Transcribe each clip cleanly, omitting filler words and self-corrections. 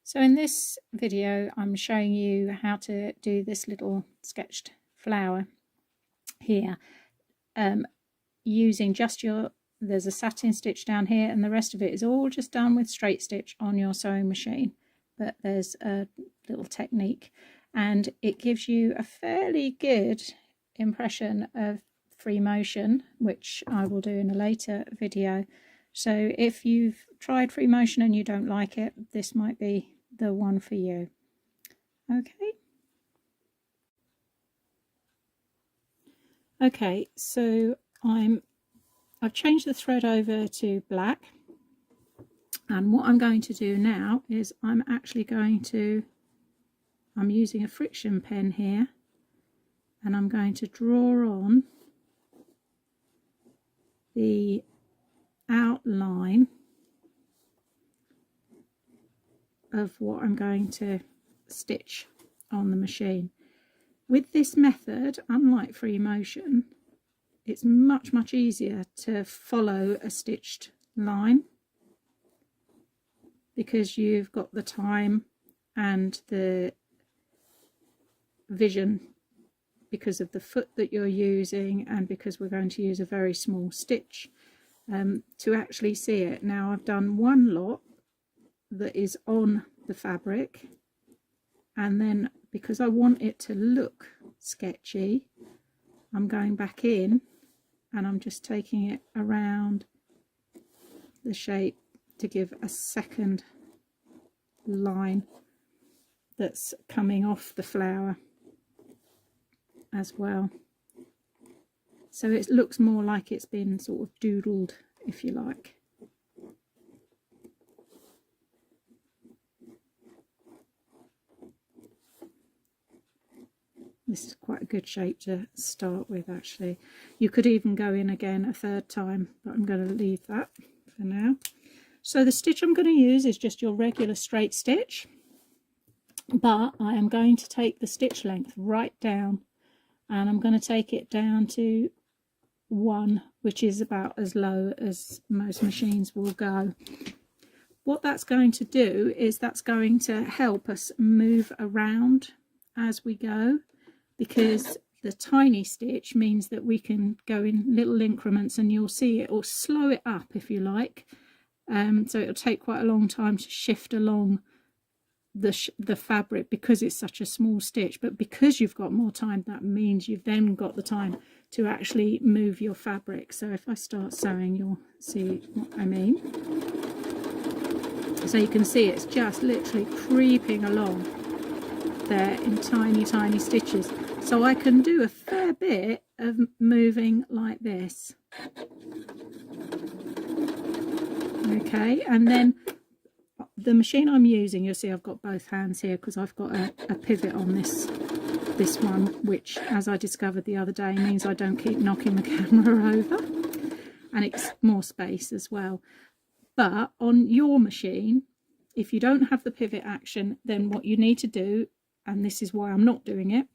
So in this video I'm showing you how to do this little sketched flower here using just there's a satin stitch down here and the rest of it is all just done with straight stitch on your sewing machine, but there's a little technique and it gives you a fairly good impression of free motion, which I will do in a later video. So if you've tried free motion and you don't like it, this might be the one for you. Okay, so I've changed the thread over to black, and what I'm going to do now is I'm using a friction pen here, and I'm going to draw on the outline of what I'm going to stitch on the machine. With this method, unlike free motion, it's much easier to follow a stitched line because you've got the time and the vision because of the foot that you're using, and because we're going to use a very small stitch to actually see it. Now I've done one lot that is on the fabric, and then because I want it to look sketchy, I'm going back in and I'm just taking it around the shape to give a second line that's coming off the flower as well, so it looks more like it's been sort of doodled, if you like. This is quite a good shape to start with, actually. You could even go in again a third time, but I'm going to leave that for now. So the stitch I'm going to use is just your regular straight stitch, but I am going to take the stitch length right down, and I'm going to take it down to 1, which is about as low as most machines will go. What that's going to do is that's going to help us move around as we go, because the tiny stitch means that we can go in little increments, and you'll see it will slow it up, if you like. So it'll take quite a long time to shift along the fabric because it's such a small stitch, but because you've got more time, that means you've then got the time to actually move your fabric. So if I start sewing, you'll see what I mean. So you can see it's just literally creeping along there in tiny stitches, so I can do a fair bit of moving like this. Okay, and then the machine I'm using, you'll see I've got both hands here because I've got a pivot on this one, which, as I discovered the other day, means I don't keep knocking the camera over, and it's more space as well. But on your machine, if you don't have the pivot action, then what you need to do, and this is why I'm not doing it,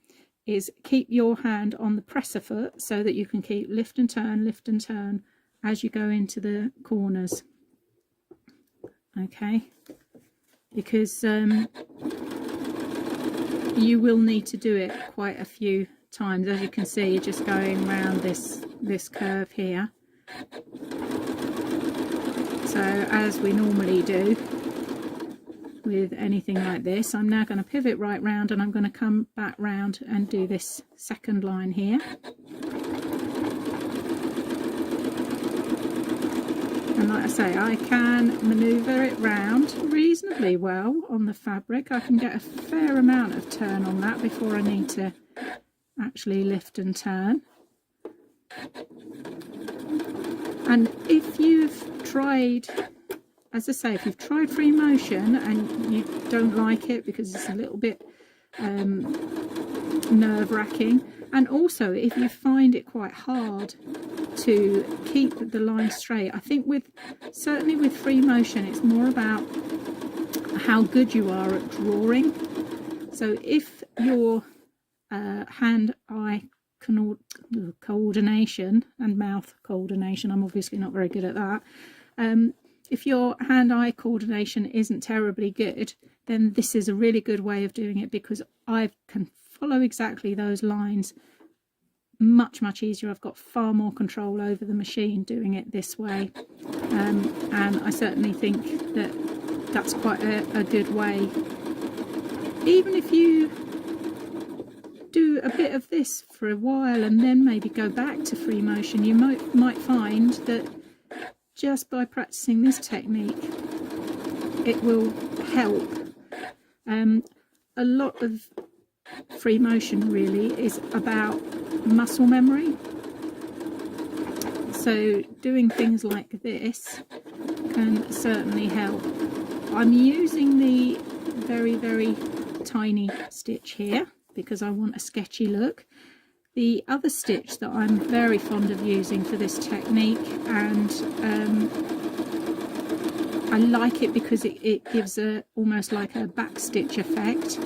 is keep your hand on the presser foot so that you can keep lift and turn as you go into the corners. Okay, because you will need to do it quite a few times. As you can see, you're just going around this curve here. So as we normally do with anything like this, I'm now going to pivot right round, and I'm going to come back round and do this second line here. And like I say, I can manoeuvre it round reasonably well on the fabric. I can get a fair amount of turn on that before I need to actually lift and turn. And if you've tried, as I say, if you've tried free motion and you don't like it because it's a little bit nerve-wracking, and also if you find it quite hard to keep the line straight, I think certainly with free motion, it's more about how good you are at drawing. So if your hand-eye coordination and mouth coordination, I'm obviously not very good at that, if your hand-eye coordination isn't terribly good, then this is a really good way of doing it, because I can follow exactly those lines much easier. I've got far more control over the machine doing it this way, and I certainly think that that's quite a good way. Even if you do a bit of this for a while and then maybe go back to free motion, you might find that just by practicing this technique it will help. A lot of free motion really is about muscle memory, so doing things like this can certainly help. I'm using the very tiny stitch here because I want a sketchy look. The other stitch that I'm very fond of using for this technique, and I like it because it gives almost like a back stitch effect,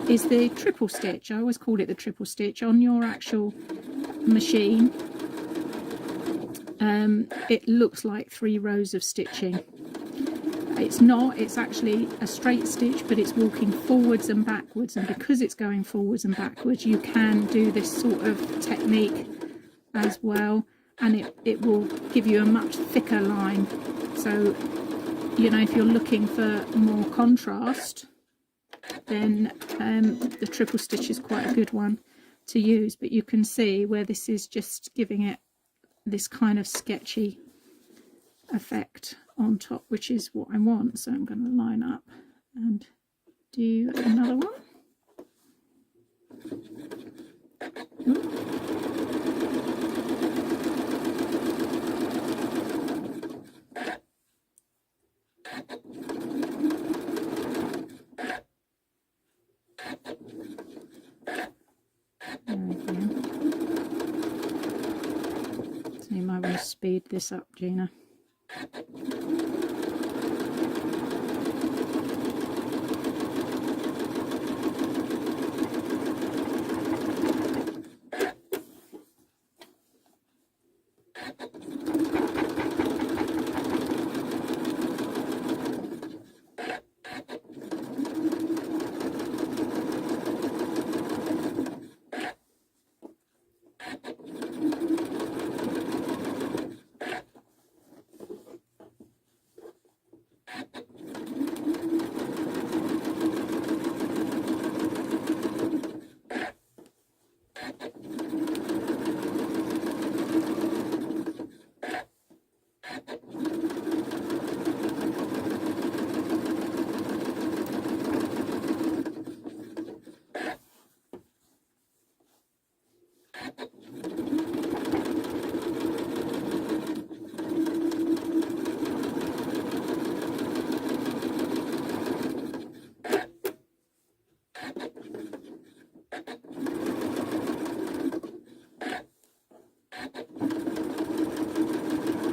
is the triple stitch. I always call it the triple stitch. On your actual machine, it looks like 3 rows of stitching. It's not, it's actually a straight stitch, but it's walking forwards and backwards, and because it's going forwards and backwards you can do this sort of technique as well, and it will give you a much thicker line. So, you know, if you're looking for more contrast, then the triple stitch is quite a good one to use. But you can see where this is just giving it this kind of sketchy effect on top, which is what I want. So I'm going to line up and do another one. There we go. So you might want to speed this up, Gina.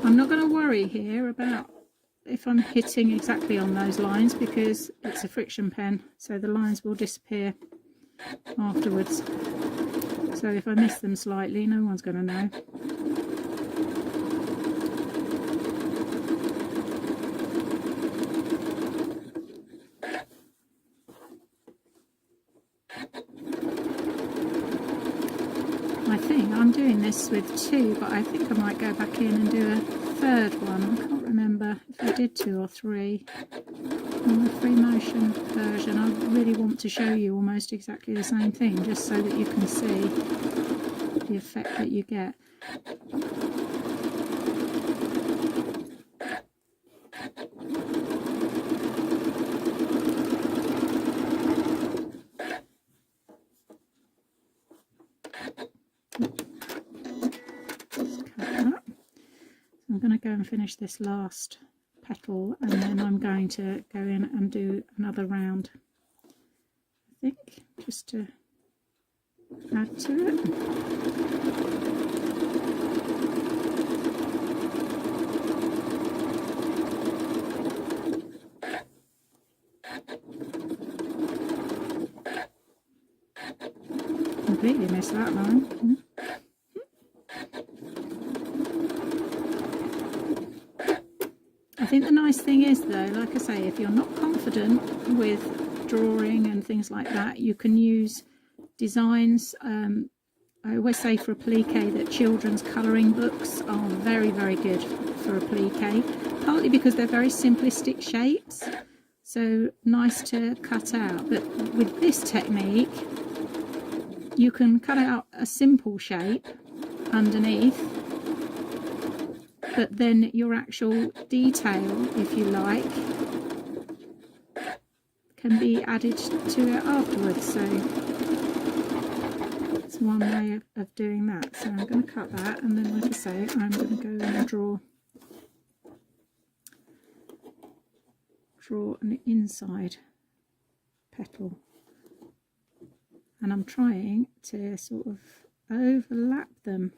I'm not going to worry here about if I'm hitting exactly on those lines, because it's a friction pen, so the lines will disappear afterwards. So if I miss them slightly, no one's going to know. I think I'm doing this with 2, but I think I might go back in and do a 3rd one. I can't remember if I did 2 or 3 on the free motion version. I really want to show you almost exactly the same thing, just so that you can see the effect that you get. I'm going to go and finish this last petal, and then I'm going to go in and do another round, I think, just to add to it. Completely missed that line. I think the nice thing is though, like I say, if you're not confident with drawing and things like that, you can use designs. I always say for applique that children's colouring books are very, very good for applique, partly because they're very simplistic shapes, so nice to cut out. But with this technique, you can cut out a simple shape underneath, but then your actual detail, if you like, can be added to it afterwards. So it's one way of doing that. So I'm going to cut that, and then, like I say, I'm going to go in and draw an inside petal, and I'm trying to sort of overlap them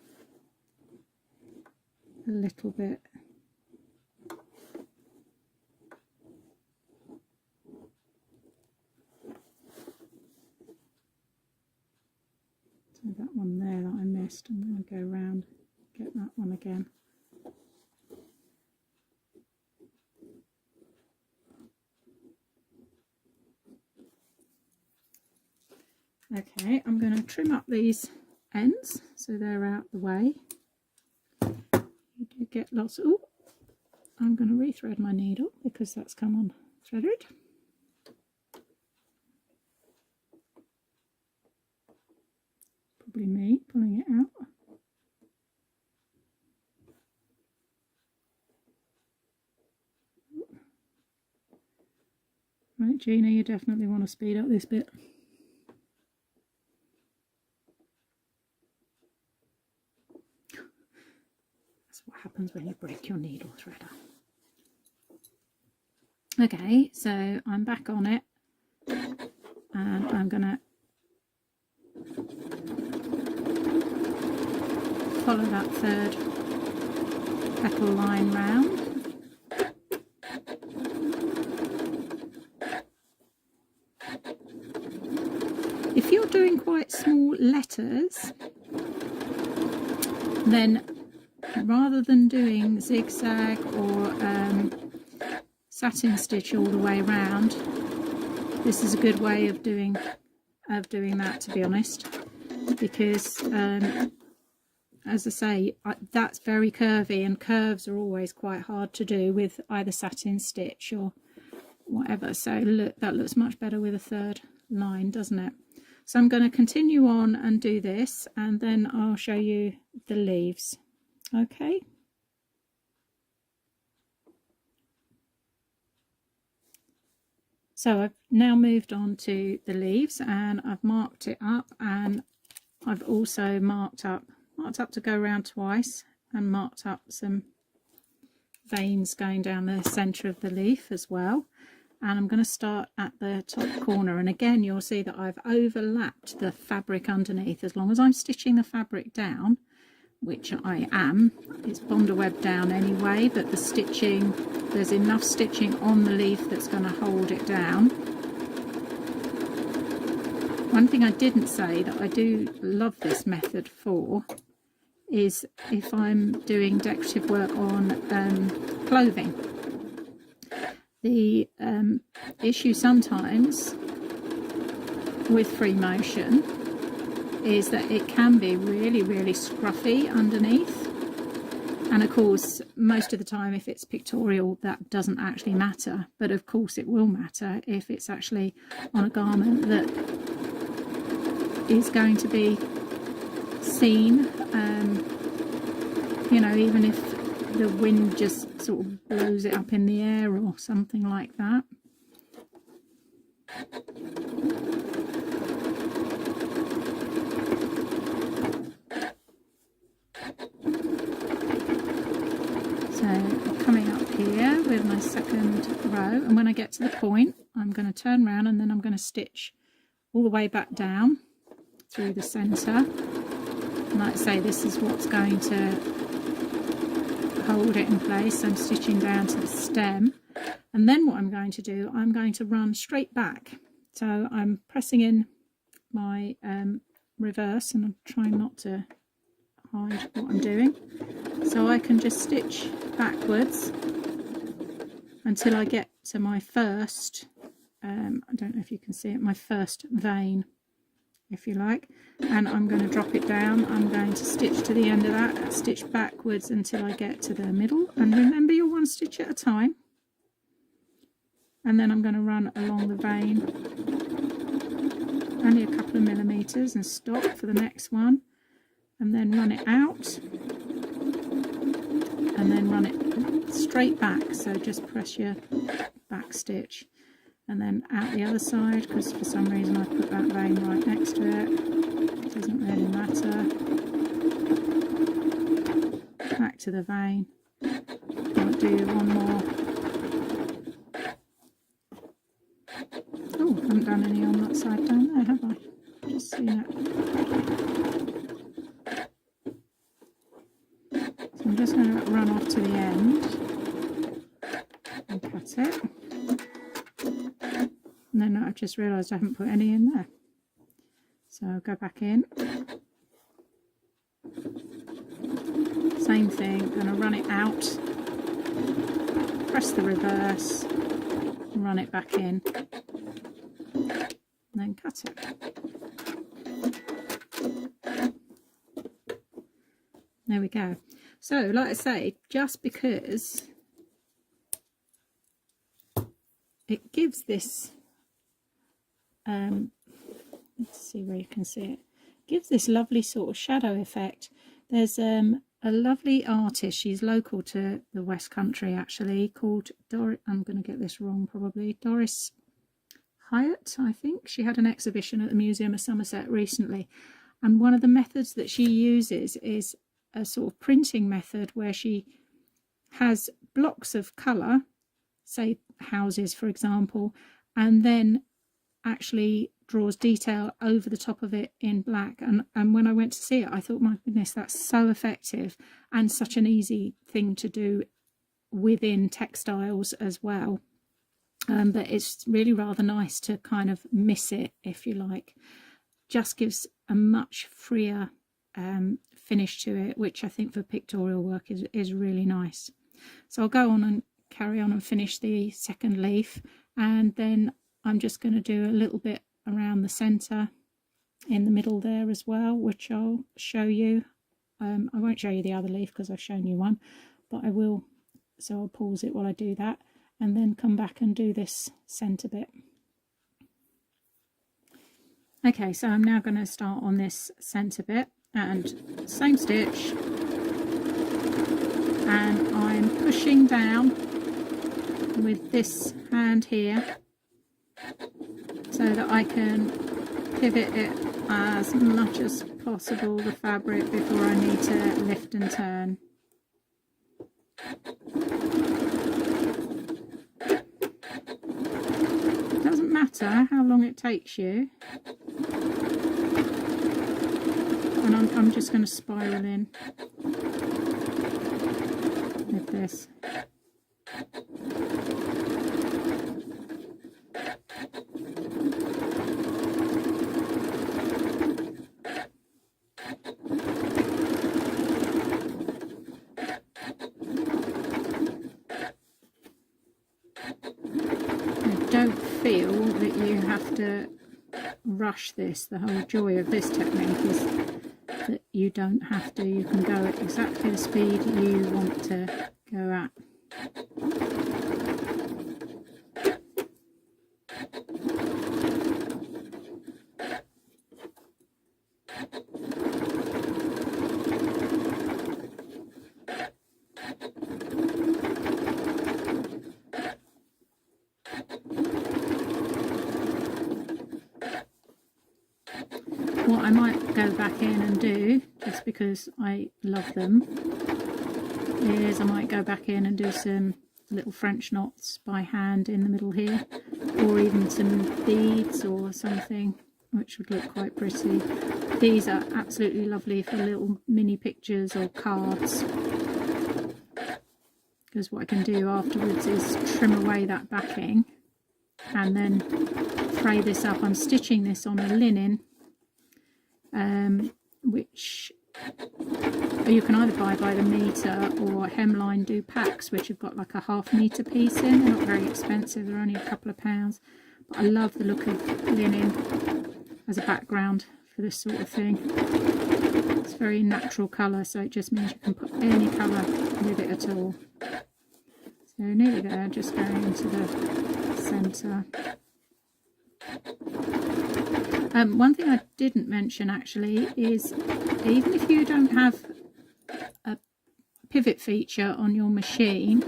a little bit. So that one there that I missed, I'm going to go around, get that one again. Okay, I'm going to trim up these ends so they're out the way. You do get lots. Oh, I'm going to rethread my needle because that's come on threaded. Probably me pulling it out. Right, Gina, you definitely want to speed up this bit. What happens when you break your needle threader. Okay, so I'm back on it, and I'm gonna follow that third petal line round. If you're doing quite small letters, then rather than doing zigzag or satin stitch all the way around, this is a good way of doing that, to be honest, because as I say, that's very curvy, and curves are always quite hard to do with either satin stitch or whatever. So look, that looks much better with a third line, doesn't it? So I'm going to continue on and do this, and then I'll show you the leaves. Okay. So I've now moved on to the leaves, and I've marked it up, and I've also marked up to go around twice, and marked up some veins going down the centre of the leaf as well. And I'm going to start at the top corner, and again you'll see that I've overlapped the fabric underneath. As long as I'm stitching the fabric down, which I am, it's bonder web down anyway, but the stitching, there's enough stitching on the leaf that's going to hold it down. One thing I didn't say that I do love this method for is if I'm doing decorative work on clothing. The issue sometimes with free motion is that it can be really, really scruffy underneath, and of course most of the time if it's pictorial that doesn't actually matter, but of course it will matter if it's actually on a garment that is going to be seen, you know, even if the wind just sort of blows it up in the air or something like that. So coming up here with my second row, and when I get to the point I'm going to turn around, and then I'm going to stitch all the way back down through the centre. And like I say, this is what's going to hold it in place. I'm stitching down to the stem, and then what I'm going to do, I'm going to run straight back. So I'm pressing in my reverse, and I'm trying not to hide what I'm doing, so I can just stitch backwards until I get to my first, I don't know if you can see it, my first vein, if you like, and I'm going to drop it down. I'm going to stitch to the end of that, stitch backwards until I get to the middle, and remember you're one stitch at a time, and then I'm going to run along the vein only a couple of millimeters and stop for the next one, and then run it out, and then run it straight back, so just press your back stitch, and then out the other side, because for some reason I put that vein right next to it, doesn't really matter. Back to the vein. I'll do one more. Oh, I haven't done any on that side down there, have I? Just seen it. So I'm just going to run off to the end and cut it. And then I've just realised I haven't put any in there. So I'll go back in. Same thing, I'm going to run it out, press the reverse, and run it back in, and then cut it. There we go. So, like I say, just because it gives this, let's see where you can see it, gives this lovely sort of shadow effect. There's a lovely artist, she's local to the West Country actually, called Doris, I'm going to get this wrong probably, Doris Hyatt, I think. She had an exhibition at the Museum of Somerset recently, and one of the methods that she uses is a sort of printing method where she has blocks of colour, say houses for example, and then actually draws detail over the top of it in black, and when I went to see it I thought, my goodness, that's so effective and such an easy thing to do within textiles as well. But it's really rather nice to kind of miss it, if you like. Just gives a much freer finish to it, which I think for pictorial work is really nice. So I'll go on and carry on and finish the second leaf, and then I'm just going to do a little bit around the centre in the middle there as well, which I'll show you. I won't show you the other leaf because I've shown you one, but I will, so I'll pause it while I do that and then come back and do this centre bit. Okay, so I'm now going to start on this centre bit, and same stitch, and I'm pushing down with this hand here so that I can pivot it as much as possible, the fabric, before I need to lift and turn. It doesn't matter how long it takes you, and I'm just going to spiral in with this. Don't feel that you have to rush this. The whole joy of this technique is that you don't have to. You can go at exactly the speed you want to go at. What I might go back in and do, just because I love them, is I might go back in and do some little French knots by hand in the middle here, or even some beads or something, which would look quite pretty. These are absolutely lovely for little mini pictures or cards, because what I can do afterwards is trim away that backing and then fray this up. I'm stitching this on a linen, which you can either buy by the metre, or Hemline do packs which have got like a ½ metre piece in. They're not very expensive, they're only a couple of pounds, but I love the look of linen as a background for this sort of thing. It's very natural colour, so it just means you can put any colour with it at all. So nearly there, just going into the centre. One thing I didn't mention actually is, even if you don't have a pivot feature on your machine,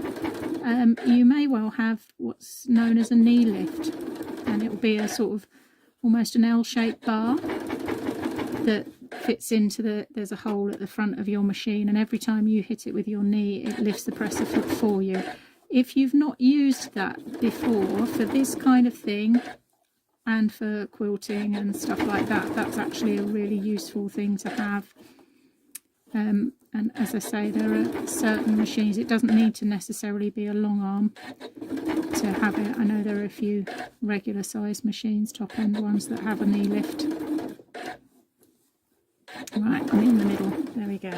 you may well have what's known as a knee lift, and it will be a sort of almost an L-shaped bar that fits into there's a hole at the front of your machine, and every time you hit it with your knee it lifts the presser foot for you. If you've not used that before for this kind of thing, and for quilting and stuff like that, that's actually a really useful thing to have. And as I say, there are certain machines, it doesn't need to necessarily be a long arm to have it. I know there are a few regular size machines, top end ones, that have a knee lift. Right, I'm in the middle, there we go.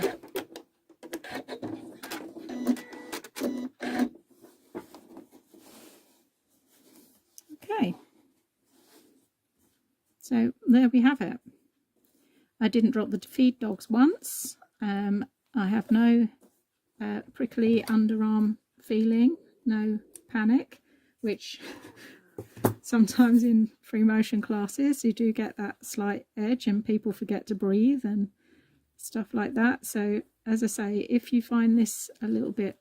Okay. So there we have it. I didn't drop the feed dogs once. I have no prickly underarm feeling, no panic, which sometimes in free motion classes you do get that slight edge and people forget to breathe and stuff like that. So as I say, if you find this a little bit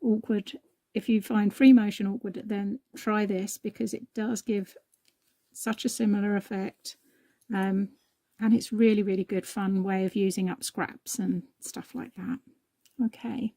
awkward, if you find free motion awkward, then try this, because it does give such a similar effect, and it's really good fun way of using up scraps and stuff like that. Okay,